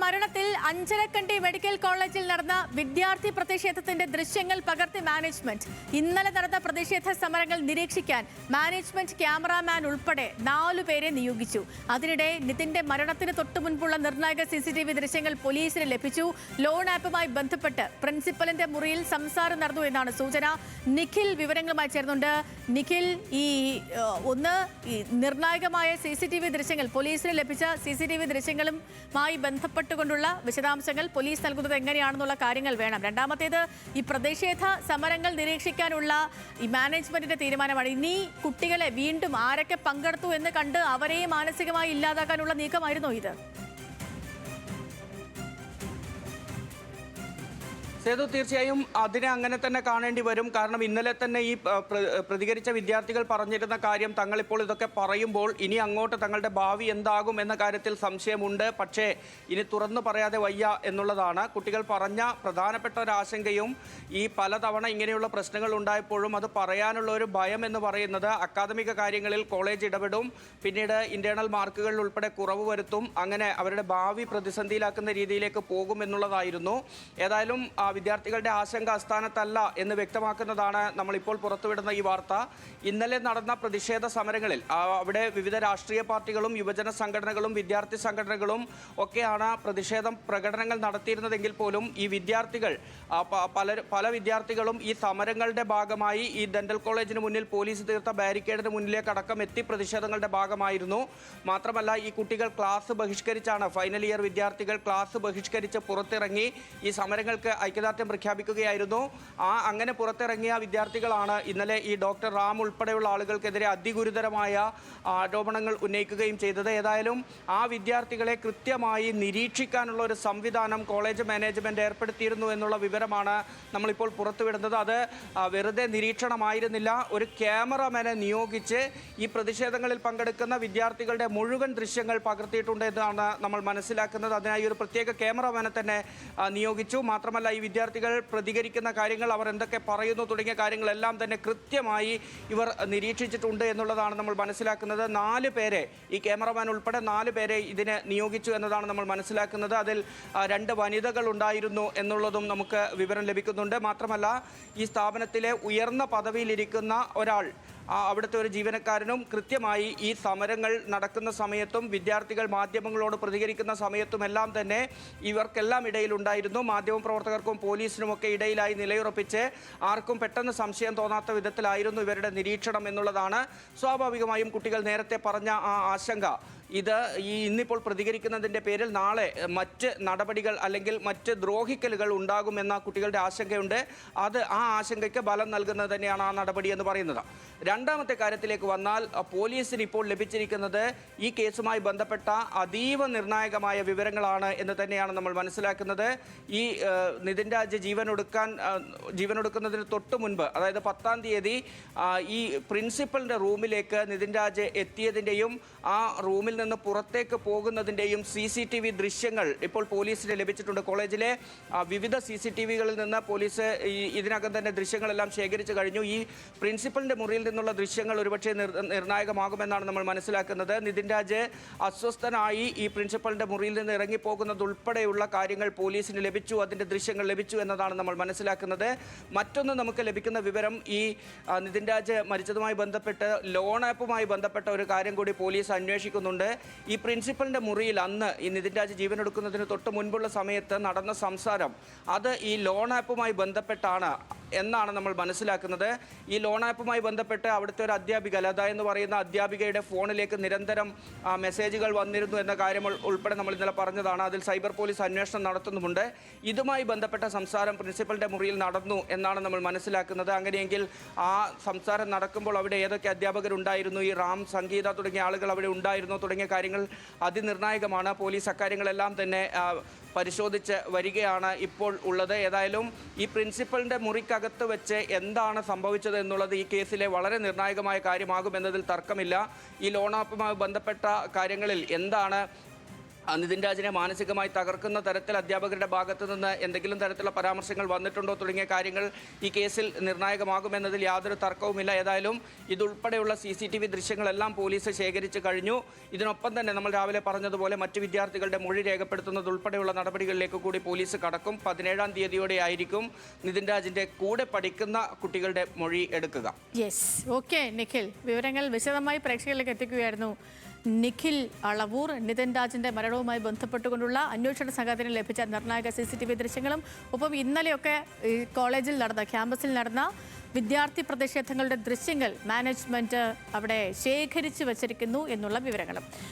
മരണത്തിൽ അഞ്ചരക്കണ്ടി മെഡിക്കൽ കോളേജിൽ നടന്ന വിദ്യാർത്ഥി പ്രതിഷേധത്തിന്റെ ദൃശ്യങ്ങൾ പകർത്തി മാനേജ്മെന്റ്. ഇന്നലെ നടന്ന പ്രതിഷേധ സമരങ്ങൾ നിരീക്ഷിക്കാൻ മാനേജ്മെന്റ് ക്യാമറാമാൻ ഉൾപ്പെടെ 4 പേരെ നിയോഗിച്ചു. അതിനിടെ നിതിന്റെ മരണത്തിന് തൊട്ടുമുൻപുള്ള നിർണായക CCTV ദൃശ്യങ്ങൾ പോലീസിന് ലഭിച്ചു. ലോൺ ആപ്പുമായി ബന്ധപ്പെട്ട് പ്രിൻസിപ്പലിന്റെ മുറിയിൽ സംസാരം നടന്നു എന്നാണ് സൂചന. നിഖിൽ വിവരങ്ങളുമായി ചേർന്നുണ്ട്. നിഖിൽ, ഈ നിർണായകമായ CCTV ദൃശ്യങ്ങൾ, പോലീസിന് ലഭിച്ച CCTV ദൃശ്യങ്ങളുമായി ബന്ധപ്പെട്ടുകൊണ്ടുള്ള വിശദാംശങ്ങൾ പോലീസ് നൽകുന്നത് എങ്ങനെയാണെന്നുള്ള കാര്യങ്ങൾ വേണം. രണ്ടാമത്തേത്, ഈ പ്രതിഷേധ സമരങ്ങൾ നിരീക്ഷിക്കാനുള്ള ഈ മാനേജ്മെന്റിന്റെ തീരുമാനമാണ്. ഇനി കുട്ടികളെ വീണ്ടും ആരൊക്കെ പങ്കെടുത്തു എന്ന് കണ്ട് അവരെയും മാനസികമായി ഇല്ലാതാക്കാനുള്ള നീക്കമായിരുന്നോ ഇത്? സേതു, തീർച്ചയായും അതിനെ അങ്ങനെ തന്നെ കാണേണ്ടി വരും. കാരണം ഇന്നലെ തന്നെ ഈ പ്രതികരിച്ച വിദ്യാർത്ഥികൾ പറഞ്ഞിരുന്ന കാര്യം, തങ്ങളിപ്പോൾ ഇതൊക്കെ പറയുമ്പോൾ ഇനി അങ്ങോട്ട് തങ്ങളുടെ ഭാവി എന്താകും എന്ന കാര്യത്തിൽ സംശയമുണ്ട്, പക്ഷേ ഇനി തുറന്നു പറയാതെ വയ്യ എന്നുള്ളതാണ്. കുട്ടികൾ പറഞ്ഞ പ്രധാനപ്പെട്ട ഒരു ആശങ്കയും ഈ പലതവണ ഇങ്ങനെയുള്ള പ്രശ്നങ്ങൾ ഉണ്ടായപ്പോഴും അത് പറയാനുള്ള ഒരു ഭയം എന്ന് പറയുന്നത് അക്കാദമിക കാര്യങ്ങളിൽ കോളേജ് ഇടപെടും, പിന്നീട് ഇന്റേണൽ മാർക്കുകളിൽ ഉൾപ്പെടെ കുറവ് വരുത്തും, അങ്ങനെ അവരുടെ ഭാവി പ്രതിസന്ധിയിലാക്കുന്ന രീതിയിലേക്ക് പോകും എന്നുള്ളതായിരുന്നു. ഏതായാലും വിദ്യാർത്ഥികളുടെ ആശങ്ക അസ്ഥാനത്തല്ല എന്ന് വ്യക്തമാക്കുന്നതാണ് നമ്മളിപ്പോൾ പുറത്തുവിടുന്ന ഈ വാർത്ത. ഇന്നലെ നടന്ന പ്രതിഷേധ സമരങ്ങളിൽ അവിടെ വിവിധ രാഷ്ട്രീയ പാർട്ടികളും യുവജന സംഘടനകളും വിദ്യാർത്ഥി സംഘടനകളും ഒക്കെയാണ് പ്രതിഷേധം പ്രകടനങ്ങൾ നടത്തിയിരുന്നതെങ്കിൽ പോലും ഈ വിദ്യാർത്ഥികൾ പല വിദ്യാർത്ഥികളും ഈ സമരങ്ങളുടെ ഭാഗമായി ഈ ഡെന്റൽ കോളേജിന് മുന്നിൽ പോലീസ് തീർത്ത ബാരിക്കേഡിന് മുന്നിലേക്ക് അടക്കം എത്തി പ്രതിഷേധങ്ങളുടെ ഭാഗമായിരുന്നു. മാത്രമല്ല, ഈ കുട്ടികൾ ക്ലാസ് ബഹിഷ്കരിച്ചാണ്, ഫൈനൽ ഇയർ വിദ്യാർത്ഥികൾ ക്ലാസ് ബഹിഷ്കരിച്ച് പുറത്തിറങ്ങി ഈ സമരങ്ങൾക്ക് ഐക്യദാർഢ്യം പ്രഖ്യാപിക്കുകയായിരുന്നു. അങ്ങനെ പുറത്തിറങ്ങിയ വിദ്യാർത്ഥികളാണ് ഇന്നലെ ഈ ഡോക്ടർ റാം ഉൾപ്പെടെയുള്ള ആളുകൾക്കെതിരെ അതിഗുരുതരമായ ആരോപണങ്ങൾ ഉന്നയിക്കുകയും ചെയ്തത്. ഏതായാലും ആ വിദ്യാർത്ഥികളെ കൃത്യമായി നിരീക്ഷിക്കാനുള്ള ഒരു സംവിധാനം കോളേജ് മാനേജ്മെന്റ് ഏർപ്പെടുത്തിയിരുന്നു എന്നുള്ള വിവരമാണ് നമ്മളിപ്പോൾ പുറത്തുവിടുന്നത്. അത് വെറുതെ നിരീക്ഷണമായിരുന്നില്ല, ഒരു ക്യാമറമാനെ നിയോഗിച്ച് ഈ പ്രതിഷേധങ്ങളിൽ പങ്കെടുക്കുന്ന വിദ്യാർത്ഥികളുടെ മുഴുവൻ ദൃശ്യങ്ങൾ പകർത്തിയിട്ടുണ്ട് എന്നാണ് നമ്മൾ മനസ്സിലാക്കുന്നത്. അതിനായി ഒരു പ്രത്യേക ക്യാമറമാനെ തന്നെ നിയോഗിച്ചു. മാത്രമല്ല, ഈ വിദ്യാർത്ഥികൾ പ്രതികരിക്കുന്ന കാര്യങ്ങൾ, അവർ എന്തൊക്കെ പറയുന്നു തുടങ്ങിയ കാര്യങ്ങളെല്ലാം തന്നെ കൃത്യമായി ഇവർ നിരീക്ഷിച്ചിട്ടുണ്ട് എന്നുള്ളതാണ് നമ്മൾ മനസ്സിലാക്കുന്നത്. 4 പേരെ, ഈ ക്യാമറമാൻ ഉൾപ്പെടെ 4 പേരെ ഇതിന് നിയോഗിച്ചു എന്നതാണ് നമ്മൾ മനസ്സിലാക്കുന്നത്. അതിൽ 2 വനിതകൾ ഉണ്ടായിരുന്നു എന്നുള്ളതും നമുക്ക് വിവരം ലഭിക്കുന്നുണ്ട്. മാത്രമല്ല, ഈ സ്ഥാപനത്തിലെ ഉയർന്ന പദവിയിലിരിക്കുന്ന ഒരാൾ, അവിടുത്തെ ഒരു ജീവനക്കാരനും കൃത്യമായി ഈ സമരങ്ങൾ നടക്കുന്ന സമയത്തും വിദ്യാർത്ഥികൾ മാധ്യമങ്ങളോട് പ്രതികരിക്കുന്ന സമയത്തുമെല്ലാം തന്നെ ഇവർക്കെല്ലാം ഇടയിലുണ്ടായിരുന്നു. മാധ്യമപ്രവർത്തകർക്കും പോലീസിനുമൊക്കെ ഇടയിലായി നിലയുറപ്പിച്ച് ആർക്കും പെട്ടെന്ന് സംശയം തോന്നാത്ത വിധത്തിലായിരുന്നു ഇവരുടെ നിരീക്ഷണം എന്നുള്ളതാണ്. സ്വാഭാവികമായും കുട്ടികൾ നേരത്തെ പറഞ്ഞ ആ ആശങ്ക, ഇത് ഇന്നിപ്പോൾ പ്രതികരിക്കുന്നതിൻ്റെ പേരിൽ നാളെ മറ്റ് നടപടികൾ അല്ലെങ്കിൽ മറ്റ് ദ്രോഹിക്കലുകൾ ഉണ്ടാകുമെന്ന കുട്ടികളുടെ ആശങ്കയുണ്ട്. ആ ആശങ്കയ്ക്ക് ബലം നൽകുന്നത് തന്നെയാണ് ആ നടപടി എന്ന് പറയുന്നത്. രണ്ടാമത്തെ കാര്യത്തിലേക്ക് വന്നാൽ, പോലീസിന് ഇപ്പോൾ ലഭിച്ചിരിക്കുന്നത് ഈ കേസുമായി ബന്ധപ്പെട്ട അതീവ നിർണായകമായ വിവരങ്ങളാണ് എന്ന് തന്നെയാണ് നമ്മൾ മനസ്സിലാക്കുന്നത്. ഈ നിതിൻ രാജ് ജീവനൊടുക്കുന്നതിന് തൊട്ട് മുൻപ്, അതായത് 10-ാം തീയതി ഈ പ്രിൻസിപ്പലിൻ്റെ റൂമിലേക്ക് നിതിൻ രാജ് എത്തിയതിൻ്റെയും ആ റൂമിൽ നിന്ന് പുറത്തേക്ക് പോകുന്നതിൻ്റെയും CCTV ദൃശ്യങ്ങൾ ഇപ്പോൾ പോലീസിന് ലഭിച്ചിട്ടുണ്ട്. കോളേജിലെ വിവിധ CCTVകളിൽ നിന്ന് പോലീസ് ഇതിനകം തന്നെ ദൃശ്യങ്ങളെല്ലാം ശേഖരിച്ചു കഴിഞ്ഞു. ഈ പ്രിൻസിപ്പലിൻ്റെ മുറിയിൽ നിന്നുള്ള ദൃശ്യങ്ങൾ ഒരുപക്ഷെ നിർണായകമാകുമെന്നാണ് നമ്മൾ മനസ്സിലാക്കുന്നത്. നിതിൻ രാജ് അസ്വസ്ഥനായി ഈ പ്രിൻസിപ്പലിൻ്റെ മുറിയിൽ നിന്ന് ഇറങ്ങിപ്പോകുന്നത് ഉൾപ്പെടെയുള്ള കാര്യങ്ങൾ പോലീസിന് ലഭിച്ചു, അതിൻ്റെ ദൃശ്യങ്ങൾ ലഭിച്ചു എന്നതാണ് നമ്മൾ മനസ്സിലാക്കുന്നത്. മറ്റൊന്ന് നമുക്ക് ലഭിക്കുന്ന വിവരം, ഈ നിതിൻ രാജ് മരിച്ചതുമായി ബന്ധപ്പെട്ട് ലോൺ ആപ്പുമായി ബന്ധപ്പെട്ട ഒരു കാര്യം കൂടി പോലീസ് അന്വേഷിക്കുന്നുണ്ട്. ഈ പ്രിൻസിപ്പലിൻ്റെ മുറിയിൽ അന്ന് ഈ നിതിൻ രാജ് ജീവനെടുക്കുന്നതിന് തൊട്ട് മുൻപുള്ള സമയത്ത് നടന്ന സംസാരം, അത് ഈ ലോൺ ആപ്പുമായി ബന്ധപ്പെട്ടാണ് എന്നാണ് നമ്മൾ മനസ്സിലാക്കുന്നത്. ഈ ലോൺ ആപ്പുമായി ബന്ധപ്പെട്ട് അവിടുത്തെ ഒരു അധ്യാപിക, ലത എന്ന് പറയുന്ന അധ്യാപികയുടെ ഫോണിലേക്ക് നിരന്തരം മെസ്സേജുകൾ വന്നിരുന്നു എന്ന കാര്യം ഉൾപ്പെടെ നമ്മൾ ഇന്നലെ പറഞ്ഞതാണ്. അതിൽ സൈബർ പോലീസ് അന്വേഷണം നടത്തുന്നുമുണ്ട്. ഇതുമായി ബന്ധപ്പെട്ട സംസാരം പ്രിൻസിപ്പലിൻ്റെ മുറിയിൽ നടന്നു എന്നാണ് നമ്മൾ മനസ്സിലാക്കുന്നത്. അങ്ങനെയെങ്കിൽ ആ സംസാരം നടക്കുമ്പോൾ അവിടെ ഏതൊക്കെ അധ്യാപകരുണ്ടായിരുന്നു, ഈ റാം, സംഗീത തുടങ്ങിയ ആളുകൾ അവിടെ ഉണ്ടായിരുന്നോ തുടങ്ങിയ കാര്യങ്ങൾ അതിനിർണായകമാണ്. പോലീസ് അക്കാര്യങ്ങളെല്ലാം തന്നെ പരിശോധിച്ച് വരികയാണ് ഇപ്പോൾ ഉള്ളത്. ഏതായാലും ഈ പ്രിൻസിപ്പലിൻ്റെ മുറിക്കകത്ത് വെച്ച് എന്താണ് സംഭവിച്ചത് എന്നുള്ളത് ഈ കേസിലെ വളരെ നിർണായകമായ കാര്യമാകുമെന്നതിൽ തർക്കമില്ല. ഈ ലോൺ ആപ്പുമായി ബന്ധപ്പെട്ട കാര്യങ്ങളിൽ എന്താണ് നിതിൻ രാജിനെ മാനസികമായി തകർക്കുന്ന തരത്തിൽ അധ്യാപകരുടെ ഭാഗത്ത് നിന്ന് എന്തെങ്കിലും തരത്തിലുള്ള പരാമർശങ്ങൾ വന്നിട്ടുണ്ടോ തുടങ്ങിയ കാര്യങ്ങൾ ഈ കേസിൽ നിർണായകമാകുമെന്നതിൽ യാതൊരു തർക്കവുമില്ല. ഏതായാലും ഇതുൾപ്പെടെയുള്ള CCTV ദൃശ്യങ്ങളെല്ലാം പോലീസ് ശേഖരിച്ചു കഴിഞ്ഞു. ഇതിനൊപ്പം തന്നെ നമ്മൾ രാവിലെ പറഞ്ഞതുപോലെ മറ്റു വിദ്യാർത്ഥികളുടെ മൊഴി രേഖപ്പെടുത്തുന്നത് ഉൾപ്പെടെയുള്ള നടപടികളിലേക്ക് കൂടി പോലീസ് കടക്കും. 17-ാം തീയതിയോടെ ആയിരിക്കും നിതിൻ രാജിന്റെ കൂടെ പഠിക്കുന്ന കുട്ടികളുടെ മൊഴി എടുക്കുക. യെസ്, ഓക്കെ നിഖിൽ, വിവരങ്ങൾ വിശദമായി പ്രേക്ഷകരിലേക്ക് എത്തിക്കുകയായിരുന്നു നിഖിൽ അളവൂർ. നിതിൻ രാജിന്റെ മരണവുമായി ബന്ധപ്പെട്ടുകൊണ്ടുള്ള അന്വേഷണ സംഘത്തിന് ലഭിച്ച നിർണായക CCTV ദൃശ്യങ്ങളും ഒപ്പം ഇന്നലെയൊക്കെ ഈ കോളേജിൽ നടന്ന ക്യാമ്പസിൽ നടന്ന വിദ്യാർത്ഥി പ്രതിഷേധങ്ങളുടെ ദൃശ്യങ്ങൾ മാനേജ്മെന്റ് അവിടെ ശേഖരിച്ചു വച്ചിരിക്കുന്നു എന്നുള്ള വിവരങ്ങളും.